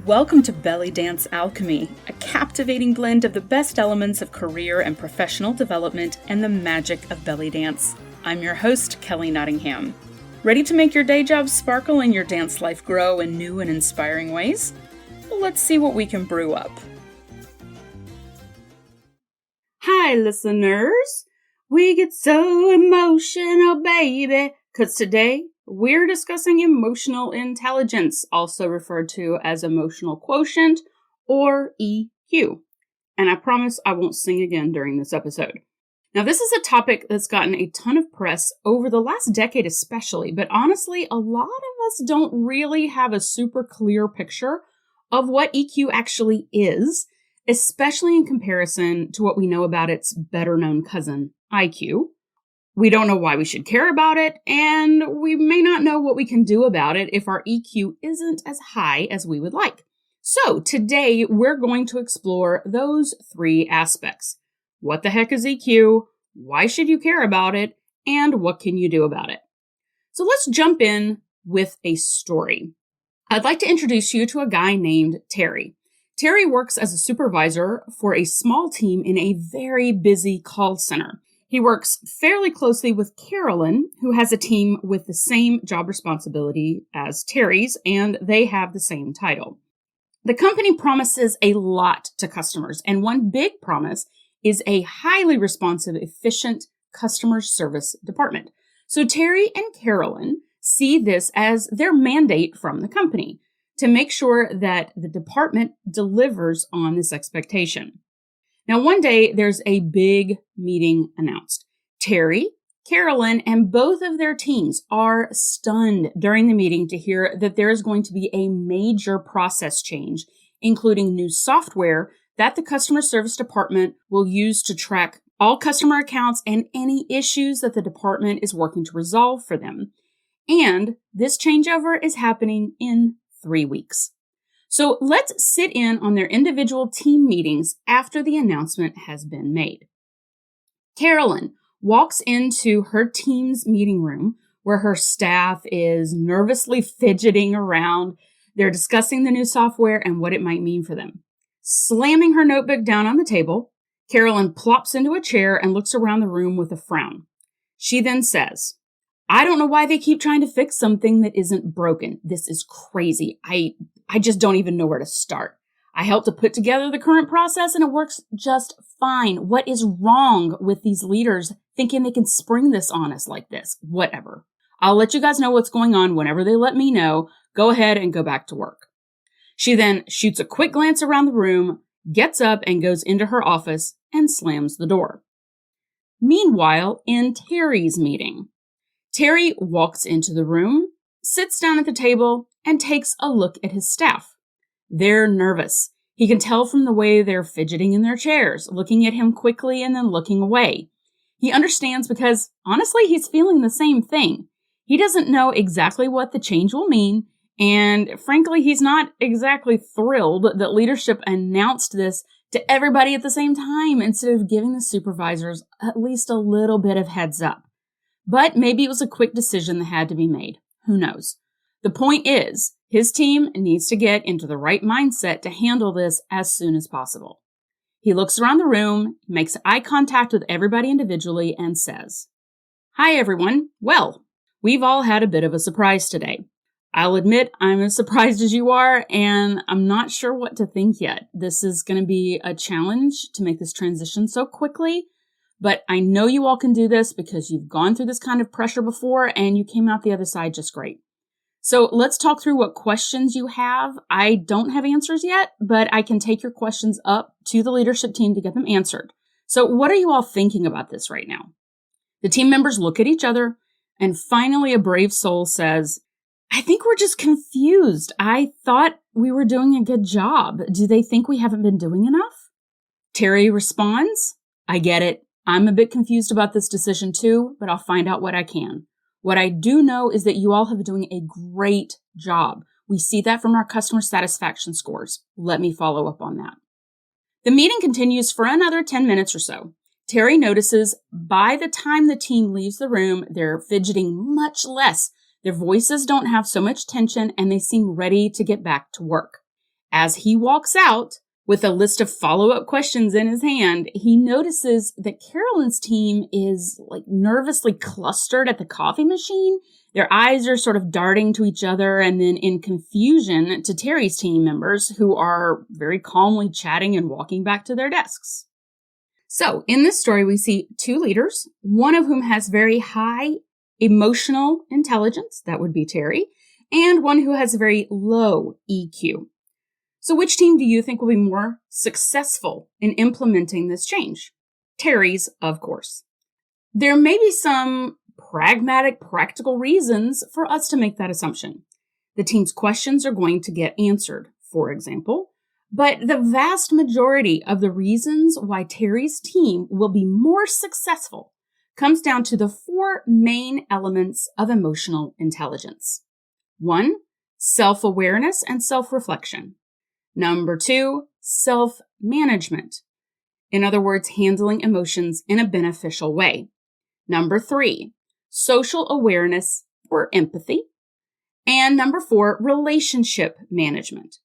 Welcome to Belly Dance Alchemy, a captivating blend of the best elements of career and professional development and the magic of belly dance. I'm your host, Kelly Nottingham. Ready to make your day job sparkle and your dance life grow in new and inspiring ways? Well, let's see what we can brew up. Hi, listeners. We get so emotional, baby, because today we're discussing emotional intelligence, also referred to as emotional quotient or EQ. And I promise I won't sing again during this episode. Now, this is a topic that's gotten a ton of press over the last decade especially, but honestly, a lot of us don't really have a super clear picture of what EQ actually is, especially in comparison to what we know about its better-known cousin, IQ. We don't know why we should care about it, and we may not know what we can do about it if our EQ isn't as high as we would like. So today, we're going to explore those three aspects. What the heck is EQ? Why should you care about it? And what can you do about it? So let's jump in with a story. I'd like to introduce you to a guy named Terry. Terry works as a supervisor for a small team in a very busy call center. He works fairly closely with Carolyn, who has a team with the same job responsibility as Terry's, and they have the same title. The company promises a lot to customers, and one big promise is a highly responsive, efficient customer service department. So Terry and Carolyn see this as their mandate from the company to make sure that the department delivers on this expectation. Now, one day, there's a big meeting announced. Terry, Carolyn, and both of their teams are stunned during the meeting to hear that there is going to be a major process change, including new software that the customer service department will use to track all customer accounts and any issues that the department is working to resolve for them. And this changeover is happening in 3 weeks. So let's sit in on their individual team meetings after the announcement has been made. Carolyn walks into her team's meeting room where her staff is nervously fidgeting around. They're discussing the new software and what it might mean for them. Slamming her notebook down on the table, Carolyn plops into a chair and looks around the room with a frown. She then says, "I don't know why they keep trying to fix something that isn't broken. This is crazy. I just don't even know where to start. I helped to put together the current process and it works just fine. What is wrong with these leaders thinking they can spring this on us like this? Whatever. I'll let you guys know what's going on whenever they let me know. Go ahead and go back to work." She then shoots a quick glance around the room, gets up and goes into her office and slams the door. Meanwhile, in Terry's meeting, Terry walks into the room, sits down at the table, and takes a look at his staff. They're nervous. He can tell from the way they're fidgeting in their chairs, looking at him quickly and then looking away. He understands because, honestly, he's feeling the same thing. He doesn't know exactly what the change will mean, and frankly, he's not exactly thrilled that leadership announced this to everybody at the same time instead of giving the supervisors at least a little bit of heads up. But maybe it was a quick decision that had to be made. Who knows? The point is, his team needs to get into the right mindset to handle this as soon as possible. He looks around the room, makes eye contact with everybody individually, and says, "Hi, everyone. Well, we've all had a bit of a surprise today. I'll admit I'm as surprised as you are, and I'm not sure what to think yet. This is going to be a challenge to make this transition so quickly. But I know you all can do this because you've gone through this kind of pressure before and you came out the other side just great. So let's talk through what questions you have. I don't have answers yet, but I can take your questions up to the leadership team to get them answered. So what are you all thinking about this right now?" The team members look at each other, and finally a brave soul says, "I think we're just confused. I thought we were doing a good job. Do they think we haven't been doing enough?" Terry responds, "I get it. I'm a bit confused about this decision too, but I'll find out what I can. What I do know is that you all have been doing a great job. We see that from our customer satisfaction scores. Let me follow up on that." The meeting continues for another 10 minutes or so. Terry notices by the time the team leaves the room, they're fidgeting much less. Their voices don't have so much tension and they seem ready to get back to work. As he walks out with a list of follow-up questions in his hand, he notices that Carolyn's team is nervously clustered at the coffee machine. Their eyes are sort of darting to each other and then in confusion to Terry's team members, who are very calmly chatting and walking back to their desks. So in this story, we see two leaders, one of whom has very high emotional intelligence, that would be Terry, and one who has very low EQ. So which team do you think will be more successful in implementing this change? Terry's, of course. There may be some pragmatic, practical reasons for us to make that assumption. The team's questions are going to get answered, for example, but the vast majority of the reasons why Terry's team will be more successful comes down to the four main elements of emotional intelligence. 1, self-awareness and self-reflection. Number 2, self-management. In other words, handling emotions in a beneficial way. Number 3, social awareness or empathy. And number 4, relationship management.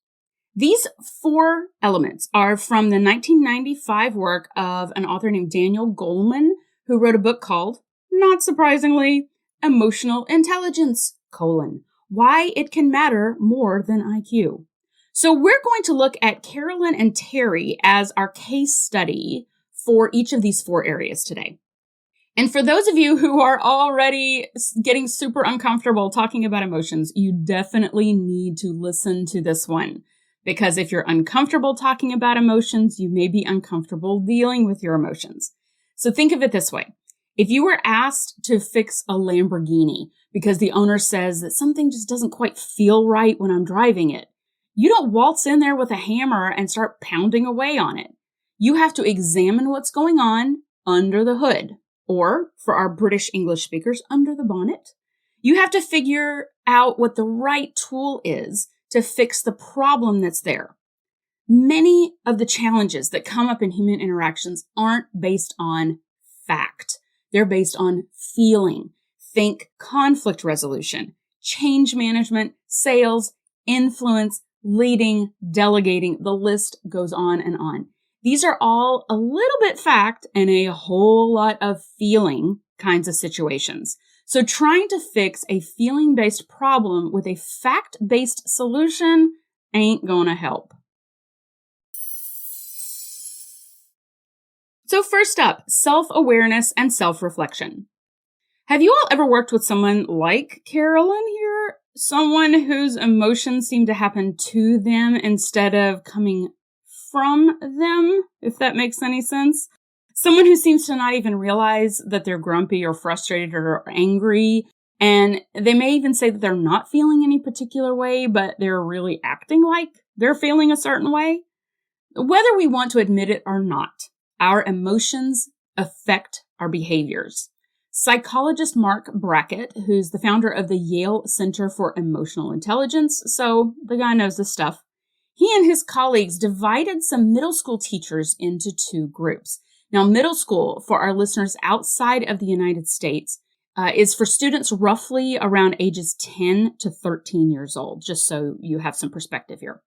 These four elements are from the 1995 work of an author named Daniel Goleman, who wrote a book called, not surprisingly, Emotional Intelligence, Why It Can Matter More Than IQ. So we're going to look at Carolyn and Terry as our case study for each of these four areas today. And for those of you who are already getting super uncomfortable talking about emotions, you definitely need to listen to this one. Because if you're uncomfortable talking about emotions, you may be uncomfortable dealing with your emotions. So think of it this way. If you were asked to fix a Lamborghini because the owner says that something just doesn't quite feel right when I'm driving it, you don't waltz in there with a hammer and start pounding away on it. You have to examine what's going on under the hood, or for our British English speakers, under the bonnet. You have to figure out what the right tool is to fix the problem that's there. Many of the challenges that come up in human interactions aren't based on fact. They're based on feeling. Think conflict resolution, change management, sales, influence, leading, delegating. The list goes on and on. These are all a little bit fact and a whole lot of feeling kinds of situations. So trying to fix a feeling-based problem with a fact-based solution ain't gonna help. So first up, self-awareness and self-reflection. Have you all ever worked with someone like Carolyn here? Someone whose emotions seem to happen to them instead of coming from them, if that makes any sense? Someone who seems to not even realize that they're grumpy or frustrated or angry. And they may even say that they're not feeling any particular way, but they're really acting like they're feeling a certain way. Whether we want to admit it or not, our emotions affect our behaviors. Psychologist Mark Brackett, who's the founder of the Yale Center for Emotional Intelligence, so the guy knows this stuff, he and his colleagues divided some middle school teachers into two groups. Now, middle school, for our listeners outside of the United States, is for students roughly around ages 10 to 13 years old, just so you have some perspective here.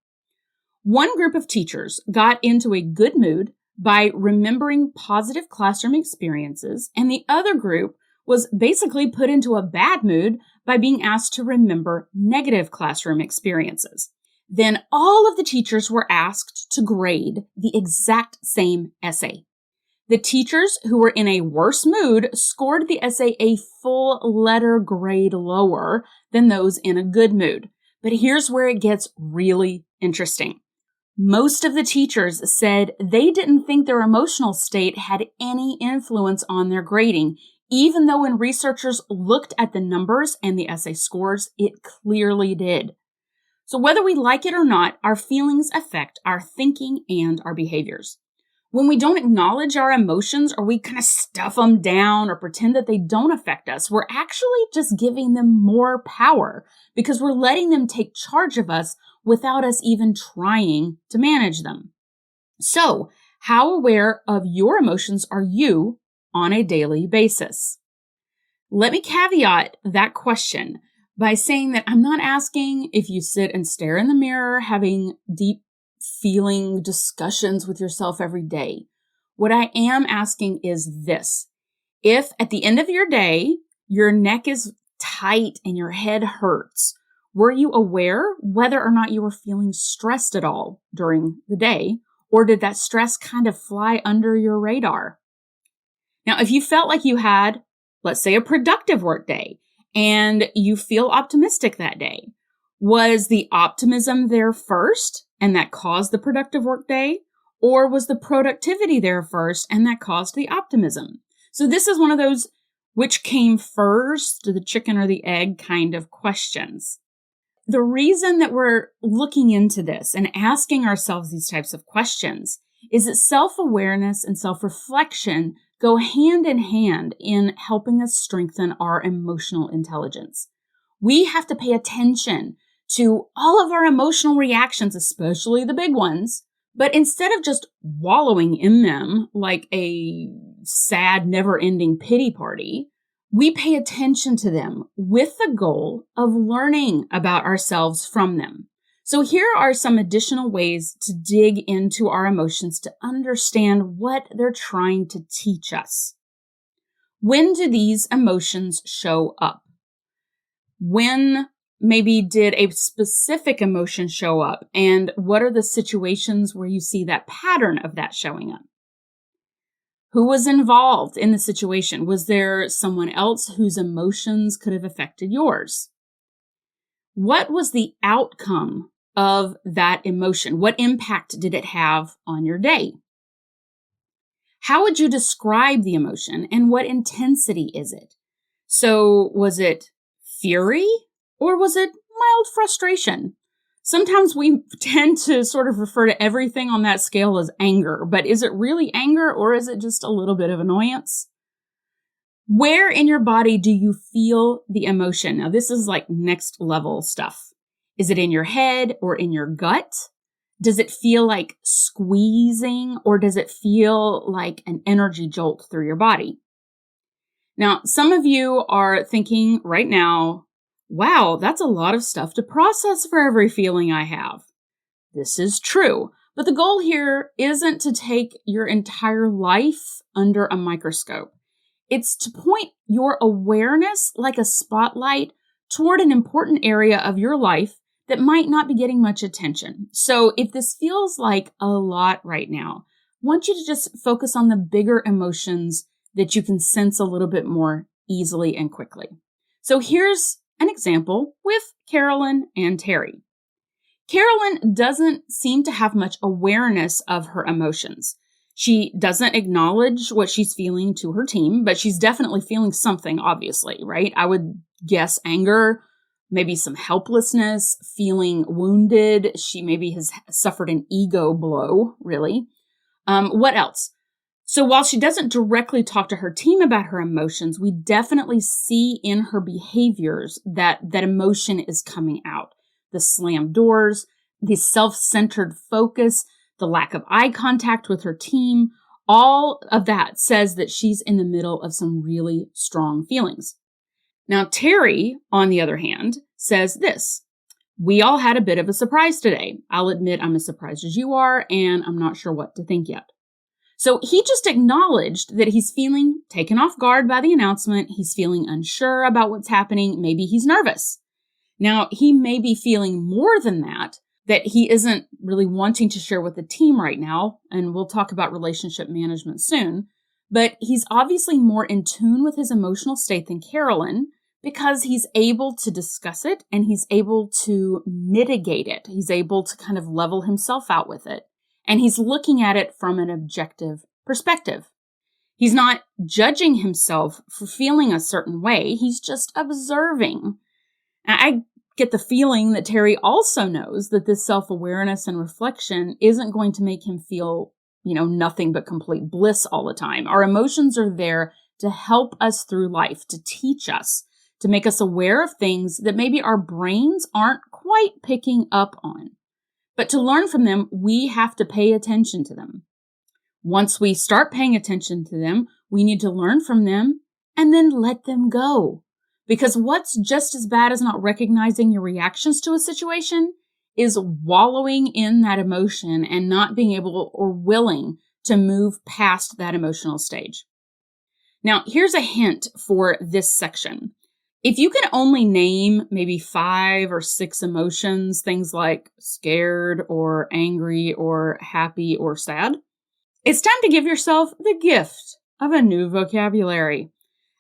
One group of teachers got into a good mood by remembering positive classroom experiences, and the other group was basically put into a bad mood by being asked to remember negative classroom experiences. Then all of the teachers were asked to grade the exact same essay. The teachers who were in a worse mood scored the essay a full letter grade lower than those in a good mood. But here's where it gets really interesting. Most of the teachers said they didn't think their emotional state had any influence on their grading, even though when researchers looked at the numbers and the essay scores, it clearly did. So whether we like it or not, our feelings affect our thinking and our behaviors. When we don't acknowledge our emotions or we kind of stuff them down or pretend that they don't affect us, we're actually just giving them more power because we're letting them take charge of us without us even trying to manage them. So, how aware of your emotions are you on a daily basis? Let me caveat that question by saying that I'm not asking if you sit and stare in the mirror having deep feeling discussions with yourself every day. What I am asking is this. If at the end of your day, your neck is tight and your head hurts, were you aware whether or not you were feeling stressed at all during the day? Or did that stress kind of fly under your radar? Now, if you felt like you had, let's say, a productive work day and you feel optimistic that day, was the optimism there first and that caused the productive work day? Or was the productivity there first and that caused the optimism? So this is one of those which came first, the chicken or the egg kind of questions. The reason that we're looking into this and asking ourselves these types of questions is that self-awareness and self-reflection go hand in hand in helping us strengthen our emotional intelligence. We have to pay attention to all of our emotional reactions, especially the big ones, but instead of just wallowing in them like a sad, never-ending pity party, we pay attention to them with the goal of learning about ourselves from them. So here are some additional ways to dig into our emotions to understand what they're trying to teach us. When do these emotions show up? When maybe did a specific emotion show up, and what are the situations where you see that pattern of that showing up? Who was involved in the situation? Was there someone else whose emotions could have affected yours? What was the outcome of that emotion? What impact did it have on your day? How would you describe the emotion and what intensity is it? So was it fury or was it mild frustration? Sometimes we tend to sort of refer to everything on that scale as anger, but is it really anger or is it just a little bit of annoyance? Where in your body do you feel the emotion? Now, this is like next level stuff. Is it in your head or in your gut? Does it feel like squeezing or does it feel like an energy jolt through your body? Now, some of you are thinking right now, wow, that's a lot of stuff to process for every feeling I have. This is true, but the goal here isn't to take your entire life under a microscope. It's to point your awareness like a spotlight toward an important area of your life that might not be getting much attention. So if this feels like a lot right now, I want you to just focus on the bigger emotions that you can sense a little bit more easily and quickly. So here's an example with Carolyn and Terry. Carolyn doesn't seem to have much awareness of her emotions. She doesn't acknowledge what she's feeling to her team, but she's definitely feeling something, obviously, right? I would guess anger, maybe some helplessness, feeling wounded. She maybe has suffered an ego blow, really. What else? So while she doesn't directly talk to her team about her emotions, we definitely see in her behaviors that emotion is coming out. The slammed doors, the self-centered focus, the lack of eye contact with her team, all of that says that she's in the middle of some really strong feelings. Now, Terry, on the other hand, says this. We all had a bit of a surprise today. I'll admit I'm as surprised as you are, and I'm not sure what to think yet. So he just acknowledged that he's feeling taken off guard by the announcement. He's feeling unsure about what's happening. Maybe he's nervous. Now, he may be feeling more than that he isn't really wanting to share with the team right now. And we'll talk about relationship management soon. But he's obviously more in tune with his emotional state than Carolyn because he's able to discuss it and he's able to mitigate it. He's able to kind of level himself out with it. And he's looking at it from an objective perspective. He's not judging himself for feeling a certain way. He's just observing. I get the feeling that Terry also knows that this self-awareness and reflection isn't going to make him feel, nothing but complete bliss all the time. Our emotions are there to help us through life, to teach us, to make us aware of things that maybe our brains aren't quite picking up on. But to learn from them, we have to pay attention to them. Once we start paying attention to them, we need to learn from them and then let them go. Because what's just as bad as not recognizing your reactions to a situation is wallowing in that emotion and not being able or willing to move past that emotional stage. Now, here's a hint for this section. If you can only name maybe 5 or 6 emotions, things like scared or angry or happy or sad, it's time to give yourself the gift of a new vocabulary.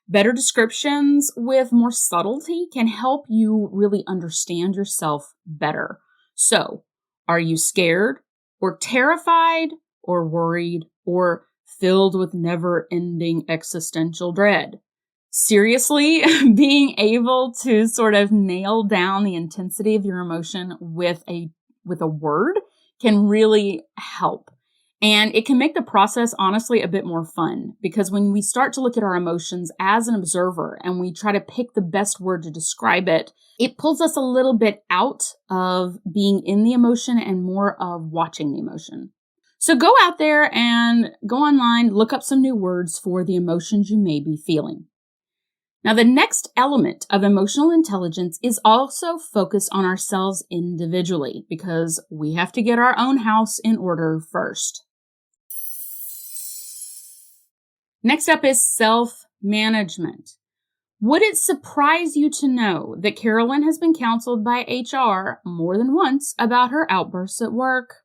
Better descriptions with more subtlety can help you really understand yourself better. So, are you scared or terrified or worried or filled with never-ending existential dread? Seriously, being able to sort of nail down the intensity of your emotion with a word can really help. And it can make the process, honestly, a bit more fun, because when we start to look at our emotions as an observer and we try to pick the best word to describe it, it pulls us a little bit out of being in the emotion and more of watching the emotion. So go out there and go online, look up some new words for the emotions you may be feeling. Now, the next element of emotional intelligence is also focused on ourselves individually, because we have to get our own house in order first. Next up is self-management. Would it surprise you to know that Carolyn has been counseled by HR more than once about her outbursts at work,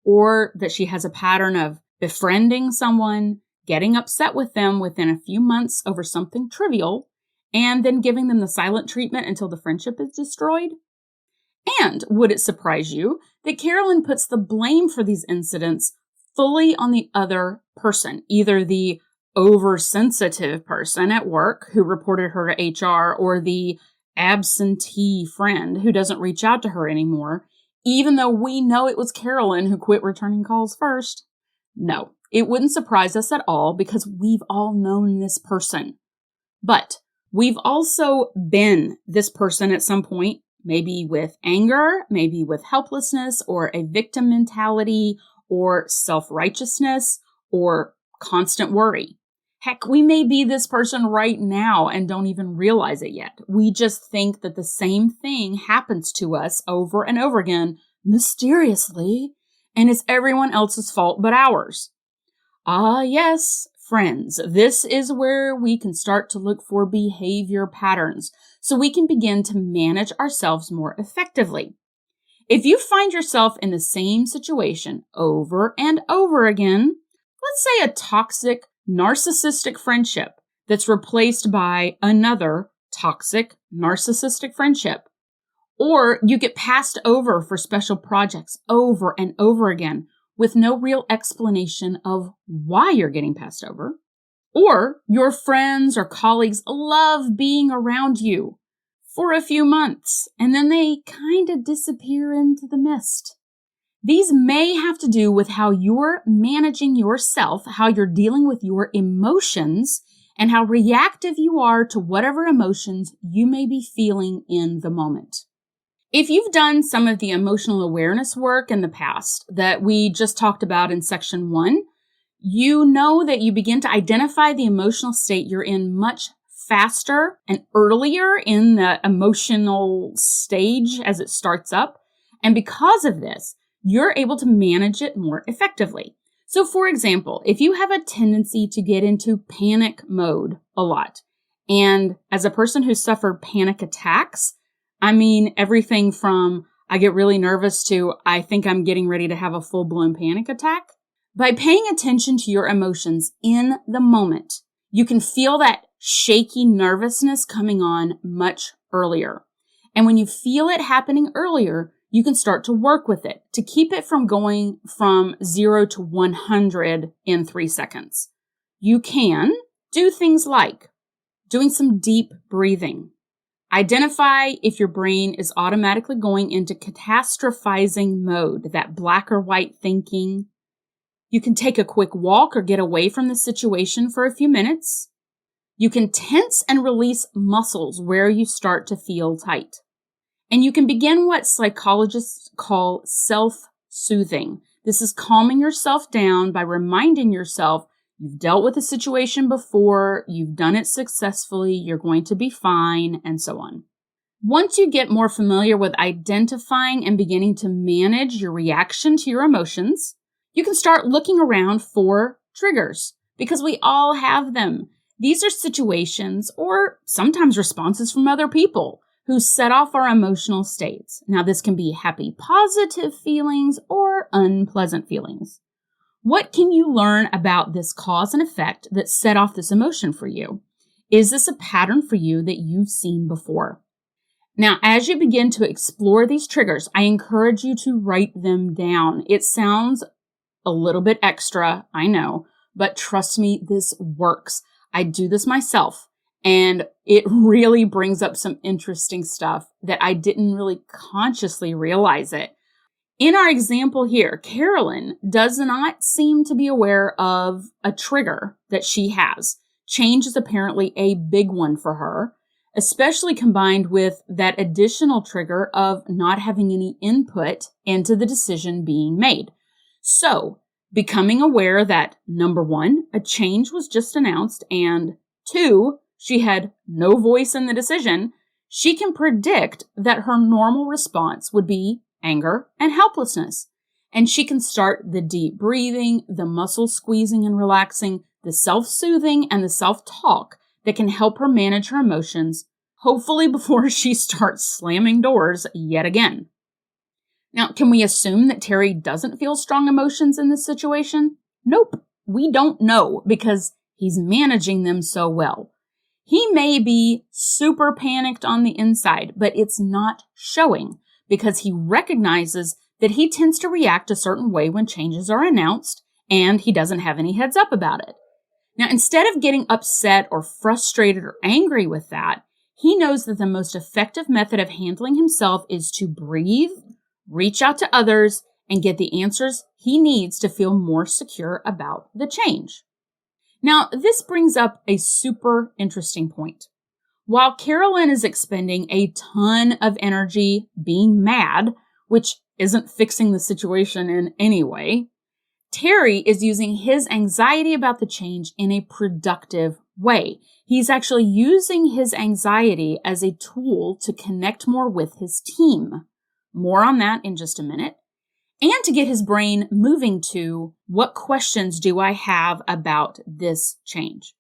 or that she has a pattern of befriending someone, getting upset with them within a few months over something trivial, and then giving them the silent treatment until the friendship is destroyed? And would it surprise you that Carolyn puts the blame for these incidents fully on the other person, either the oversensitive person at work who reported her to HR or the absentee friend who doesn't reach out to her anymore, even though we know it was Carolyn who quit returning calls first? No, it wouldn't surprise us at all, because we've all known this person. But we've also been this person at some point, maybe with anger, maybe with helplessness or a victim mentality or self-righteousness or constant worry. Heck, we may be this person right now and don't even realize it yet. We just think that the same thing happens to us over and over again, mysteriously, and it's everyone else's fault but ours. Ah, yes, friends, this is where we can start to look for behavior patterns so we can begin to manage ourselves more effectively. If you find yourself in the same situation over and over again, let's say a toxic, narcissistic friendship that's replaced by another toxic, narcissistic friendship, or you get passed over for special projects over and over again with no real explanation of why you're getting passed over, or your friends or colleagues love being around you for a few months and then they kind of disappear into the mist. These may have to do with how you're managing yourself, how you're dealing with your emotions, and how reactive you are to whatever emotions you may be feeling in the moment. If you've done some of the emotional awareness work in the past that we just talked about in section 1, you know that you begin to identify the emotional state you're in much faster and earlier in the emotional stage as it starts up. And because of this, you're able to manage it more effectively. So for example, if you have a tendency to get into panic mode a lot, and as a person who suffered panic attacks, I mean everything from I get really nervous to I think I'm getting ready to have a full-blown panic attack. By paying attention to your emotions in the moment, you can feel that shaky nervousness coming on much earlier. And when you feel it happening earlier, you can start to work with it to keep it from going from 0 to 100 in 3 seconds. You can do things like doing some deep breathing. Identify if your brain is automatically going into catastrophizing mode, that black or white thinking. You can take a quick walk or get away from the situation for a few minutes. You can tense and release muscles where you start to feel tight. And you can begin what psychologists call self-soothing. This is calming yourself down by reminding yourself you've dealt with a situation before, you've done it successfully, you're going to be fine, and so on. Once you get more familiar with identifying and beginning to manage your reaction to your emotions, you can start looking around for triggers because we all have them. These are situations or sometimes responses from other people who set off our emotional states. Now, this can be happy, positive feelings or unpleasant feelings. What can you learn about this cause and effect that set off this emotion for you? Is this a pattern for you that you've seen before? Now, as you begin to explore these triggers, I encourage you to write them down. It sounds a little bit extra, I know, but trust me, this works. I do this myself, and it really brings up some interesting stuff that I didn't really consciously realize it. In our example here, Carolyn does not seem to be aware of a trigger that she has. Change is apparently a big one for her, especially combined with that additional trigger of not having any input into the decision being made. So, becoming aware that, number one, a change was just announced, and two, she had no voice in the decision, she can predict that her normal response would be anger and helplessness. And she can start the deep breathing, the muscle squeezing and relaxing, the self-soothing, and the self-talk that can help her manage her emotions, hopefully before she starts slamming doors yet again. Now, can we assume that Terry doesn't feel strong emotions in this situation? Nope, we don't know because he's managing them so well. He may be super panicked on the inside, but it's not showing because he recognizes that he tends to react a certain way when changes are announced, and he doesn't have any heads up about it. Now, instead of getting upset or frustrated or angry with that, he knows that the most effective method of handling himself is to breathe, reach out to others, and get the answers he needs to feel more secure about the change. Now, this brings up a super interesting point. While Carolyn is expending a ton of energy being mad, which isn't fixing the situation in any way, Terry is using his anxiety about the change in a productive way. He's actually using his anxiety as a tool to connect more with his team. More on that in just a minute. And to get his brain moving to, what questions do I have about this change?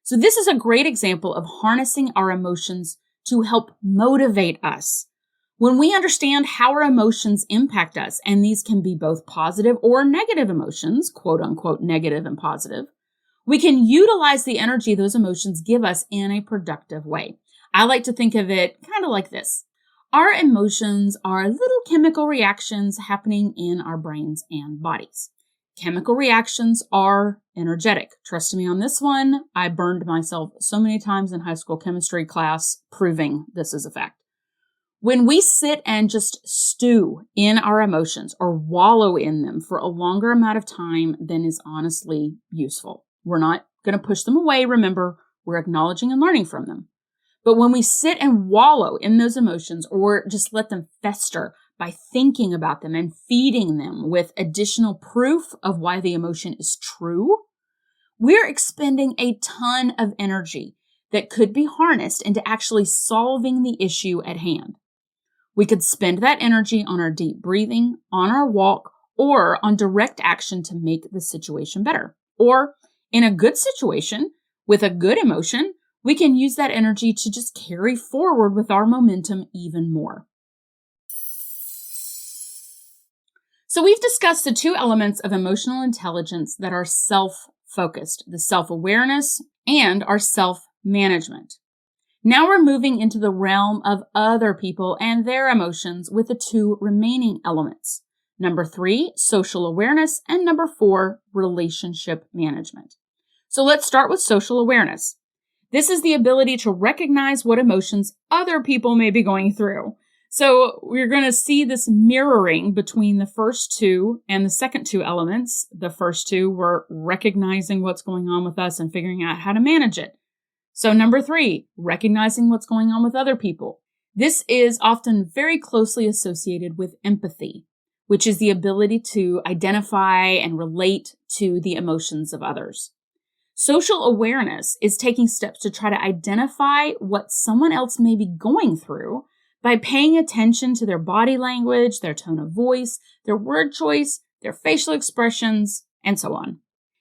So this is a great example of harnessing our emotions to help motivate us. When we understand how our emotions impact us, and these can be both positive or negative emotions, quote unquote negative and positive, we can utilize the energy those emotions give us in a productive way. I like to think of it kind of like this. Our emotions are little chemical reactions happening in our brains and bodies. Chemical reactions are energetic. Trust me on this one. I burned myself so many times in high school chemistry class proving this is a fact. When we sit and just stew in our emotions or wallow in them for a longer amount of time than is honestly useful, we're not going to push them away. Remember, we're acknowledging and learning from them. But when we sit and wallow in those emotions or just let them fester by thinking about them and feeding them with additional proof of why the emotion is true, we're expending a ton of energy that could be harnessed into actually solving the issue at hand. We could spend that energy on our deep breathing, on our walk, or on direct action to make the situation better. Or in a good situation with a good emotion, we can use that energy to just carry forward with our momentum even more. So we've discussed the two elements of emotional intelligence that are self-focused, the self-awareness and our self-management. Now we're moving into the realm of other people and their emotions with the two remaining elements. Number 3, social awareness, and number 4, relationship management. So let's start with social awareness. This is the ability to recognize what emotions other people may be going through. So we're going to see this mirroring between the first two and the second two elements. The first two were recognizing what's going on with us and figuring out how to manage it. So number 3, recognizing what's going on with other people. This is often very closely associated with empathy, which is the ability to identify and relate to the emotions of others. Social awareness is taking steps to try to identify what someone else may be going through by paying attention to their body language, their tone of voice, their word choice, their facial expressions, and so on.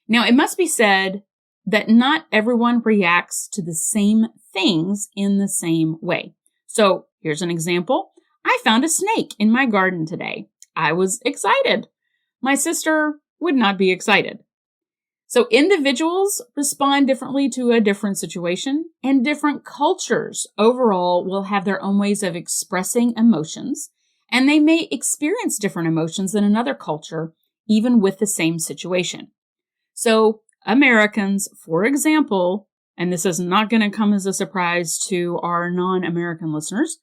Now, it must be said that not everyone reacts to the same things in the same way. So here's an example. I found a snake in my garden today. I was excited. My sister would not be excited. So individuals respond differently to a different situation, and different cultures overall will have their own ways of expressing emotions, and they may experience different emotions than another culture, even with the same situation. So Americans, for example, and this is not going to come as a surprise to our non-American listeners,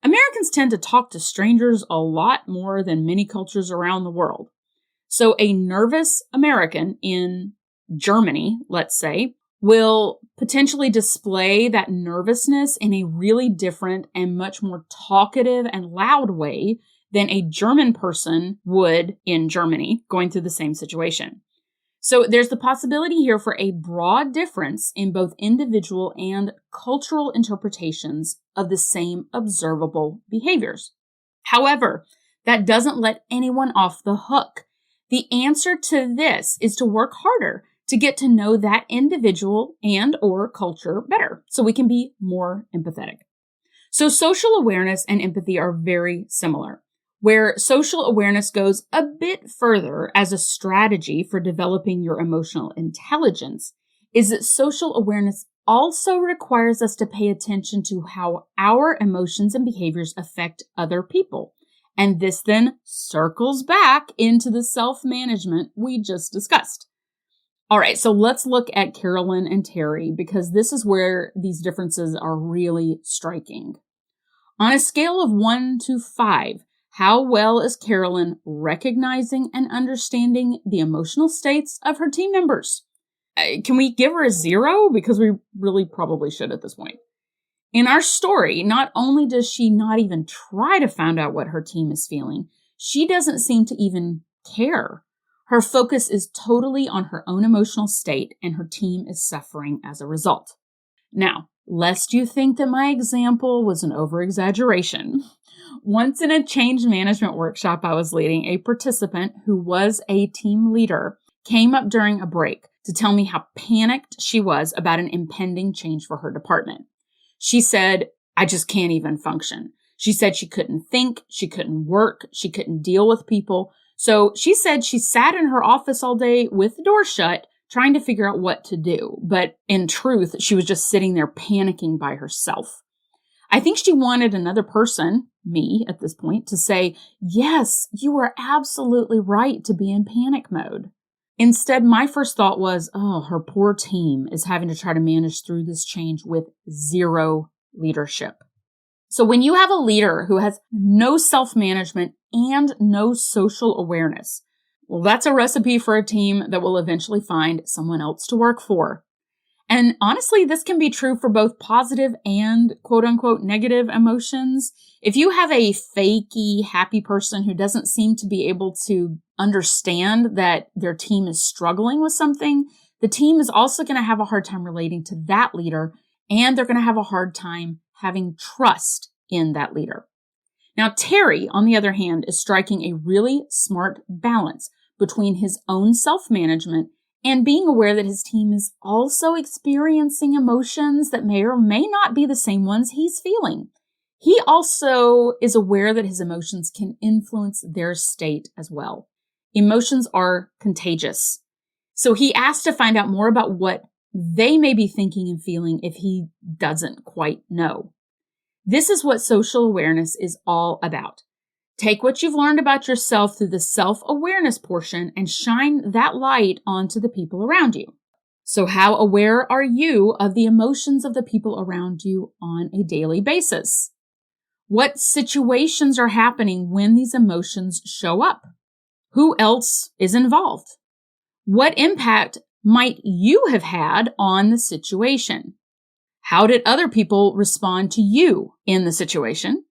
Americans tend to talk to strangers a lot more than many cultures around the world. So a nervous American in Germany, let's say, will potentially display that nervousness in a really different and much more talkative and loud way than a German person would in Germany going through the same situation. So there's the possibility here for a broad difference in both individual and cultural interpretations of the same observable behaviors. However, that doesn't let anyone off the hook. The answer to this is to work harder to get to know that individual and or culture better so we can be more empathetic. So social awareness and empathy are very similar. Where social awareness goes a bit further as a strategy for developing your emotional intelligence is that social awareness also requires us to pay attention to how our emotions and behaviors affect other people. And this then circles back into the self-management we just discussed. All right, so let's look at Carolyn and Terry because this is where these differences are really striking. On a scale of 1 to 5, how well is Carolyn recognizing and understanding the emotional states of her team members? Can we give her a 0? Because we really probably should at this point. In our story, not only does she not even try to find out what her team is feeling, she doesn't seem to even care. Her focus is totally on her own emotional state, and her team is suffering as a result. Now, lest you think that my example was an over-exaggeration, once in a change management workshop I was leading, a participant who was a team leader came up during a break to tell me how panicked she was about an impending change for her department. She said, "I just can't even function." She said she couldn't think, she couldn't work, she couldn't deal with people. So she said she sat in her office all day with the door shut, trying to figure out what to do. But in truth, she was just sitting there panicking by herself. I think she wanted another person, me at this point, to say, "Yes, you are absolutely right to be in panic mode." Instead, my first thought was, oh, her poor team is having to try to manage through this change with 0 leadership. So when you have a leader who has no self-management and no social awareness, well, that's a recipe for a team that will eventually find someone else to work for. And honestly, this can be true for both positive and quote unquote negative emotions. If you have a fakey, happy person who doesn't seem to be able to understand that their team is struggling with something, the team is also going to have a hard time relating to that leader, and they're going to have a hard time having trust in that leader. Now, Terry, on the other hand, is striking a really smart balance between his own self-management and being aware that his team is also experiencing emotions that may or may not be the same ones he's feeling. He also is aware that his emotions can influence their state as well. Emotions are contagious. So he asked to find out more about what they may be thinking and feeling if he doesn't quite know. This is what social awareness is all about. Take what you've learned about yourself through the self-awareness portion and shine that light onto the people around you. So how aware are you of the emotions of the people around you on a daily basis? What situations are happening when these emotions show up? Who else is involved? What impact might you have had on the situation? How did other people respond to you in the situation?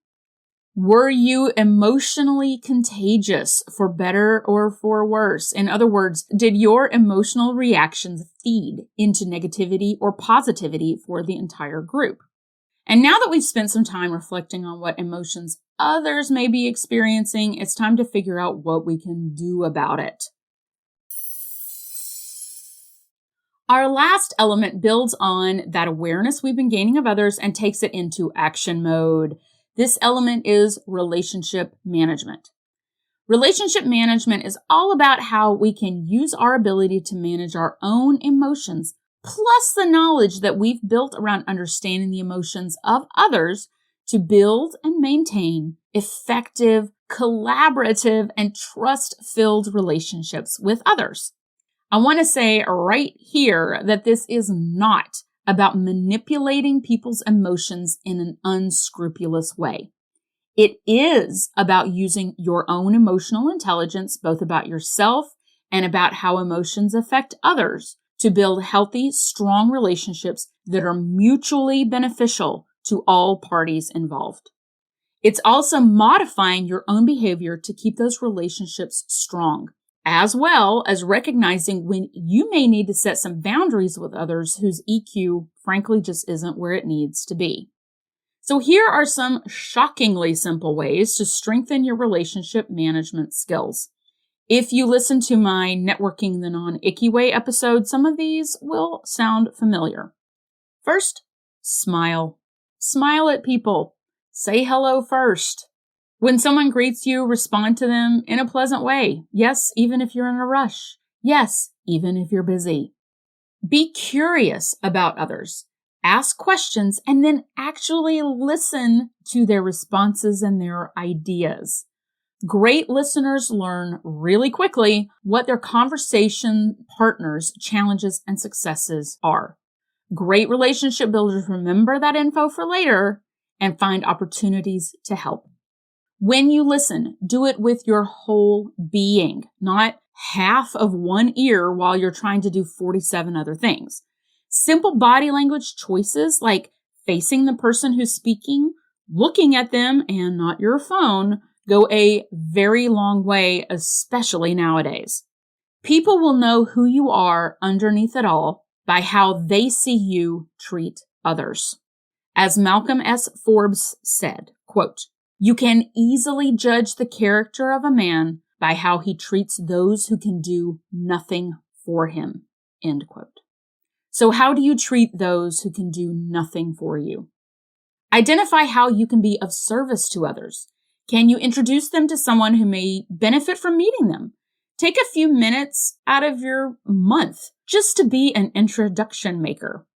Were you emotionally contagious, for better or for worse? In other words, did your emotional reactions feed into negativity or positivity for the entire group? And now that we've spent some time reflecting on what emotions others may be experiencing, it's time to figure out what we can do about it. Our last element builds on that awareness we've been gaining of others and takes it into action mode. This element is relationship management. Relationship management is all about how we can use our ability to manage our own emotions, plus the knowledge that we've built around understanding the emotions of others to build and maintain effective, collaborative, and trust-filled relationships with others. I want to say right here that this is not about manipulating people's emotions in an unscrupulous way. It is about using your own emotional intelligence, both about yourself and about how emotions affect others, to build healthy, strong relationships that are mutually beneficial to all parties involved. It's also modifying your own behavior to keep those relationships strong, as well as recognizing when you may need to set some boundaries with others whose EQ, frankly, just isn't where it needs to be. So here are some shockingly simple ways to strengthen your relationship management skills. If you listen to my Networking the Non-Icky Way episode, some of these will sound familiar. First, smile. Smile at people. Say hello first. When someone greets you, respond to them in a pleasant way. Yes, even if you're in a rush. Yes, even if you're busy. Be curious about others. Ask questions and then actually listen to their responses and their ideas. Great listeners learn really quickly what their conversation partners' challenges and successes are. Great relationship builders remember that info for later and find opportunities to help. When you listen, do it with your whole being, not half of one ear while you're trying to do 47 other things. Simple body language choices like facing the person who's speaking, looking at them and not your phone go a very long way, especially nowadays. People will know who you are underneath it all by how they see you treat others. As Malcolm S. Forbes said, quote, "You can easily judge the character of a man by how he treats those who can do nothing for him," end quote. So how do you treat those who can do nothing for you? Identify how you can be of service to others. Can you introduce them to someone who may benefit from meeting them? Take a few minutes out of your month just to be an introduction maker.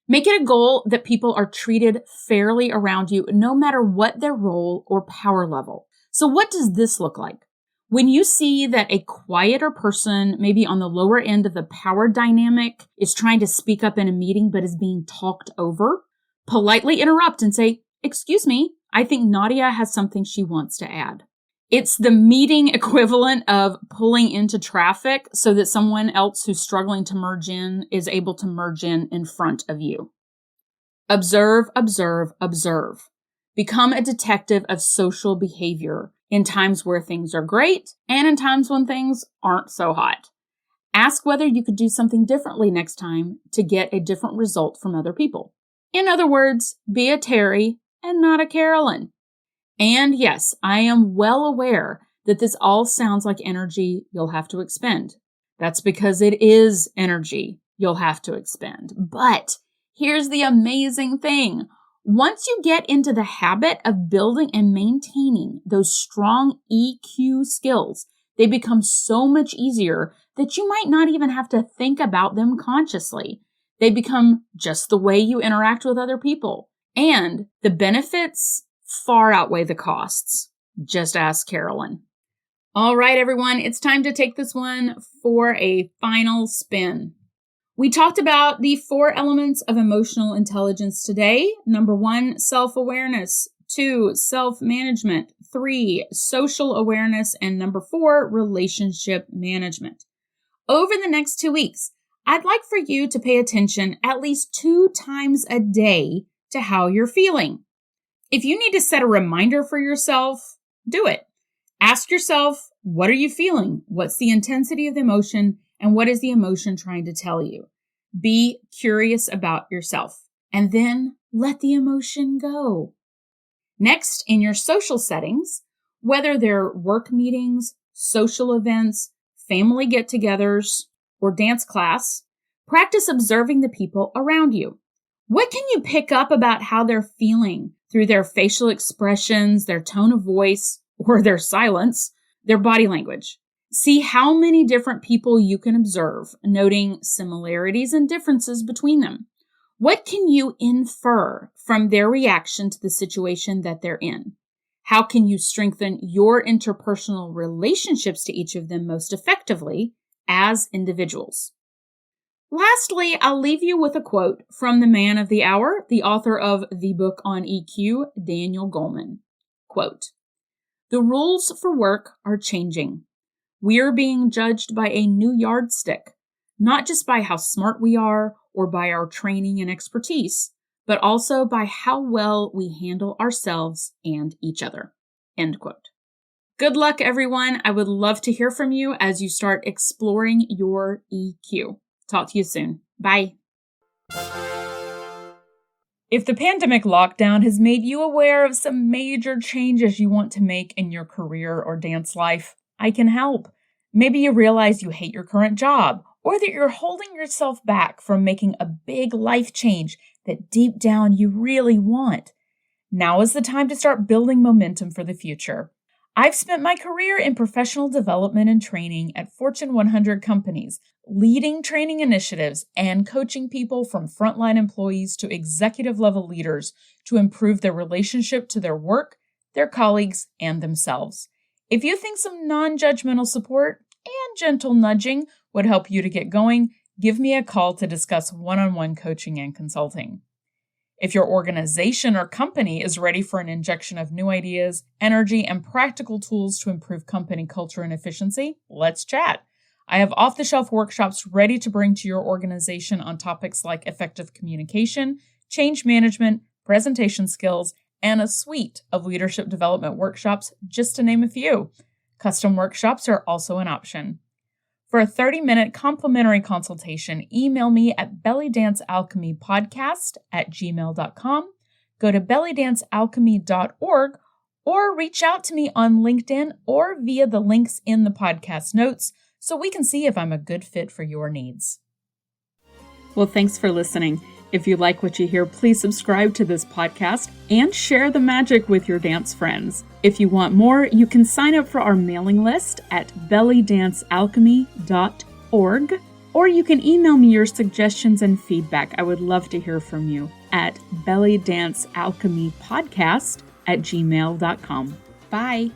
Make it a goal that people are treated fairly around you, no matter what their role or power level. So what does this look like? When you see that a quieter person, maybe on the lower end of the power dynamic, is trying to speak up in a meeting but is being talked over, politely interrupt and say, "Excuse me, I think Nadia has something she wants to add." It's the meeting equivalent of pulling into traffic so that someone else who's struggling to merge in is able to merge in front of you. Observe, observe, observe. Become a detective of social behavior in times where things are great and in times when things aren't so hot. Ask whether you could do something differently next time to get a different result from other people. In other words, be a Terry and not a Carolyn. And yes, I am well aware that this all sounds like energy you'll have to expend. That's because it is energy you'll have to expend. But here's the amazing thing. Once you get into the habit of building and maintaining those strong EQ skills, they become so much easier that you might not even have to think about them consciously. They become just the way you interact with other people. And the benefits far outweigh the costs. Just ask Carolyn. All right, everyone, it's time to take this one for a final spin. We talked about the 4 elements of emotional intelligence today. Number 1, self-awareness. 2, self-management. 3, social awareness. And number 4, relationship management. Over the next 2 weeks, I'd like for you to pay attention at least 2 times a day to how you're feeling. If you need to set a reminder for yourself, do it. Ask yourself, what are you feeling? What's the intensity of the emotion? And what is the emotion trying to tell you? Be curious about yourself, and then let the emotion go. Next, in your social settings, whether they're work meetings, social events, family get-togethers, or dance class, practice observing the people around you. What can you pick up about how they're feeling through their facial expressions, their tone of voice, or their silence, their body language? See how many different people you can observe, noting similarities and differences between them. What can you infer from their reaction to the situation that they're in? How can you strengthen your interpersonal relationships to each of them most effectively as individuals? Lastly, I'll leave you with a quote from the man of the hour, the author of the book on EQ, Daniel Goleman. Quote, "The rules for work are changing. We're being judged by a new yardstick, not just by how smart we are or by our training and expertise, but also by how well we handle ourselves and each other." End quote. Good luck, everyone. I would love to hear from you as you start exploring your EQ. Talk to you soon. Bye. If the pandemic lockdown has made you aware of some major changes you want to make in your career or dance life, I can help. Maybe you realize you hate your current job, or that you're holding yourself back from making a big life change that deep down you really want. Now is the time to start building momentum for the future. I've spent my career in professional development and training at Fortune 100 companies, leading training initiatives and coaching people from frontline employees to executive-level leaders to improve their relationship to their work, their colleagues, and themselves. If you think some non-judgmental support and gentle nudging would help you to get going, give me a call to discuss one-on-one coaching and consulting. If your organization or company is ready for an injection of new ideas, energy, and practical tools to improve company culture and efficiency, let's chat. I have off-the-shelf workshops ready to bring to your organization on topics like effective communication, change management, presentation skills, and a suite of leadership development workshops, just to name a few. Custom workshops are also an option. For a 30-minute complimentary consultation, email me at bellydancealchemypodcast@gmail.com, go to bellydancealchemy.org, or reach out to me on LinkedIn or via the links in the podcast notes so we can see if I'm a good fit for your needs. Well, thanks for listening. If you like what you hear, please subscribe to this podcast and share the magic with your dance friends. If you want more, you can sign up for our mailing list at bellydancealchemy.org, or you can email me your suggestions and feedback. I would love to hear from you at bellydancealchemypodcast@gmail.com. Bye.